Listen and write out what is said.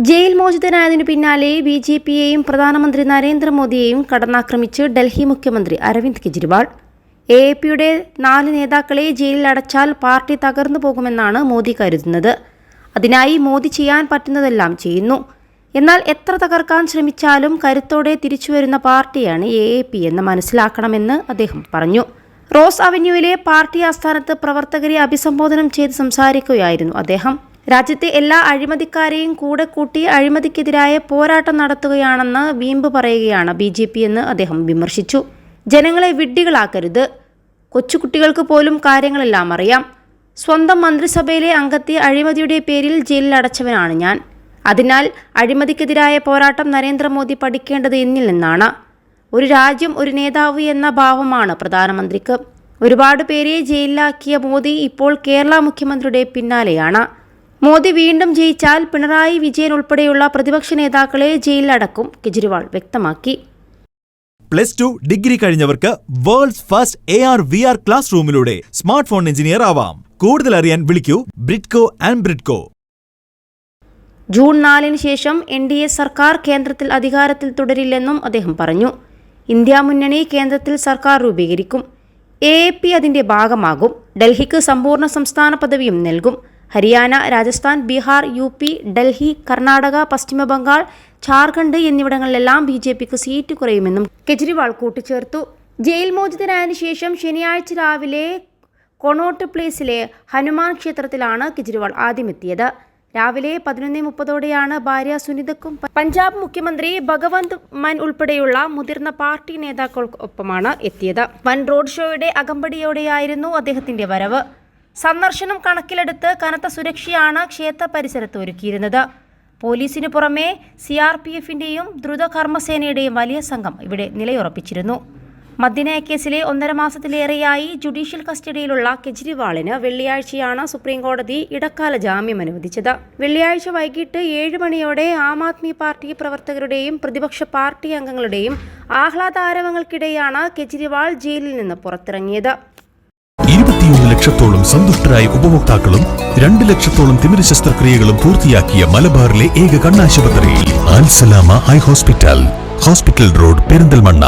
Jail മോചിതനായതിനു പിന്നാലെ ബിജെപിയെയും പ്രധാനമന്ത്രി നരേന്ദ്രമോദിയെയും കടന്നാക്രമിച്ച് ഡൽഹി മുഖ്യമന്ത്രി അരവിന്ദ് കെജ്രിവാൾ. എഎപിയുടെ 4 നേതാക്കളെ ജയിലിൽ അടച്ചാൽ പാർട്ടി തകർന്നു പോകുമെന്നാണ് മോദി കരുതുന്നത്. അതിനായി മോദി ചെയ്യാൻ പറ്റുന്നതെല്ലാം ചെയ്യുന്നു. എന്നാൽ എത്ര തകർക്കാൻ ശ്രമിച്ചാലും കരുത്തോടെ തിരിച്ചുവരുന്ന പാർട്ടിയാണ് എഎപി എന്ന് മനസ്സിലാക്കണമെന്ന് അദ്ദേഹം പറഞ്ഞു. റോസ് അവന്യൂവിലെ പാർട്ടി ആസ്ഥാനത്ത് പ്രവർത്തകരെ അഭിസംബോധന ചെയ്ത് സംസാരിക്കുകയായിരുന്നു അദ്ദേഹം. രാജ്യത്തെ എല്ലാ അഴിമതിക്കാരെയും കൂടെ കൂട്ടി അഴിമതിക്കെതിരായ പോരാട്ടം നടത്തുകയാണെന്ന് വീമ്പ് പറയുകയാണ് ബിജെപി എന്ന് അദ്ദേഹം വിമർശിച്ചു. ജനങ്ങളെ വിഡ്ഢികളാക്കരുത്. കൊച്ചുകുട്ടികൾക്ക് പോലും കാര്യങ്ങളെല്ലാം അറിയാം. സ്വന്തം മന്ത്രിസഭയിലെ അംഗത്തെ അഴിമതിയുടെ പേരിൽ ജയിലിൽ അടച്ചവനാണ് ഞാൻ. അതിനാൽ അഴിമതിക്കെതിരായ പോരാട്ടം നരേന്ദ്രമോദി പഠിക്കേണ്ടത് എന്നിൽ നിന്നാണ്. ഒരു രാജ്യം ഒരു നേതാവ് എന്ന ഭാവമാണ് പ്രധാനമന്ത്രിക്ക്. ഒരുപാട് പേരെ ജയിലിലാക്കിയ മോദി ഇപ്പോൾ കേരള മുഖ്യമന്ത്രിയുടെ പിന്നാലെയാണ്. മോദി വീണ്ടും ജയിച്ചാൽ പിണറായി വിജയൻ ഉൾപ്പെടെയുള്ള പ്രതിപക്ഷ നേതാക്കളെ ജയിലിലടക്കും, കെജ്രിവാൾ വ്യക്തമാക്കി. +2 ഡിഗ്രി കഴിഞ്ഞവർക്ക് വേൾഡ്സ് ഫസ്റ്റ് AR/VR ക്ലാസ് റൂമിലൂടെ സ്മാർട്ട് ഫോൺ എഞ്ചിനീയർ ആവാം. കൂടുതൽ അറിയാൻ വിളിക്കൂ ബ്രിഡ്കോ ആൻഡ് ബ്രിഡ്കോ. ജൂൺ 4-ന് ശേഷം NDA സർക്കാർ കേന്ദ്രത്തിൽ അധികാരത്തിൽ തുടരില്ലെന്നും അദ്ദേഹം പറഞ്ഞു. ഇന്ത്യ മുന്നണി കേന്ദ്രത്തിൽ സർക്കാർ രൂപീകരിക്കും. എഎപി അതിന്റെ ഭാഗമാകും. ഡൽഹിക്ക് സമ്പൂർണ്ണ സംസ്ഥാന പദവിയും നൽകും. ഹരിയാന, രാജസ്ഥാൻ, ബീഹാർ, UP, ഡൽഹി, കർണാടക, പശ്ചിമ ബംഗാൾ, ഝാർഖണ്ഡ് എന്നിവിടങ്ങളിലെല്ലാം ബിജെപിക്ക് സീറ്റ് കുറയുമെന്നും കെജ്രിവാൾ കൂട്ടിച്ചേർത്തു. ജയിൽ മോചിതനായതിനു ശേഷം ശനിയാഴ്ച രാവിലെ കൊണോട്ട് പ്ലേസിലെ ഹനുമാൻ ക്ഷേത്രത്തിലാണ് കെജ്രിവാൾ ആദ്യമെത്തിയത്. രാവിലെ 11:30ഓടെയാണ് ഭാര്യ സുനിതയ്ക്കും പഞ്ചാബ് മുഖ്യമന്ത്രി ഭഗവന്ത് മാൻ ഉൾപ്പെടെയുള്ള മുതിർന്ന പാർട്ടി നേതാക്കൾക്കൊപ്പമാണ് എത്തിയത്. വൻ റോഡ് ഷോയുടെ അകമ്പടിയോടെയായിരുന്നു അദ്ദേഹത്തിന്റെ വരവ്. സന്ദർശനം കണക്കിലെടുത്ത് കനത്ത സുരക്ഷയാണ് ക്ഷേത്ര പരിസരത്ത് ഒരുക്കിയിരുന്നത്. പോലീസിനു പുറമെ CRPFന്റെയും ദ്രുത കർമ്മസേനയുടെയും വലിയ സംഘം ഇവിടെ നിലയുറപ്പിച്ചിരുന്നു. മദ്യനയക്കേസിലെ 1.5 മാസത്തിലേറെയായി ജുഡീഷ്യൽ കസ്റ്റഡിയിലുള്ള കെജ്രിവാളിന് വെള്ളിയാഴ്ചയാണ് സുപ്രീംകോടതി ഇടക്കാല ജാമ്യം അനുവദിച്ചത്. വെള്ളിയാഴ്ച വൈകിട്ട് 7 മണിയോടെ ആം ആദ്മി പാർട്ടി പ്രവർത്തകരുടെയും പ്രതിപക്ഷ പാർട്ടി അംഗങ്ങളുടെയും ആഹ്ലാദാരവങ്ങൾക്കിടെയാണ് കെജ്രിവാൾ ജയിലിൽ നിന്ന് പുറത്തിറങ്ങിയത്. 21 ലക്ഷത്തോളം സന്തുഷ്ടരായ ഉപഭോക്താക്കളും 2 ലക്ഷത്തോളം തിമിര ശസ്ത്രക്രിയകളും പൂർത്തിയാക്കിയ മലബാറിലെ ഏക കണ്ണാശുപത്രി അൽ സലാമ ഹൈ ഹോസ്പിറ്റൽ റോഡ്, പെരിന്തൽമണ്ണ.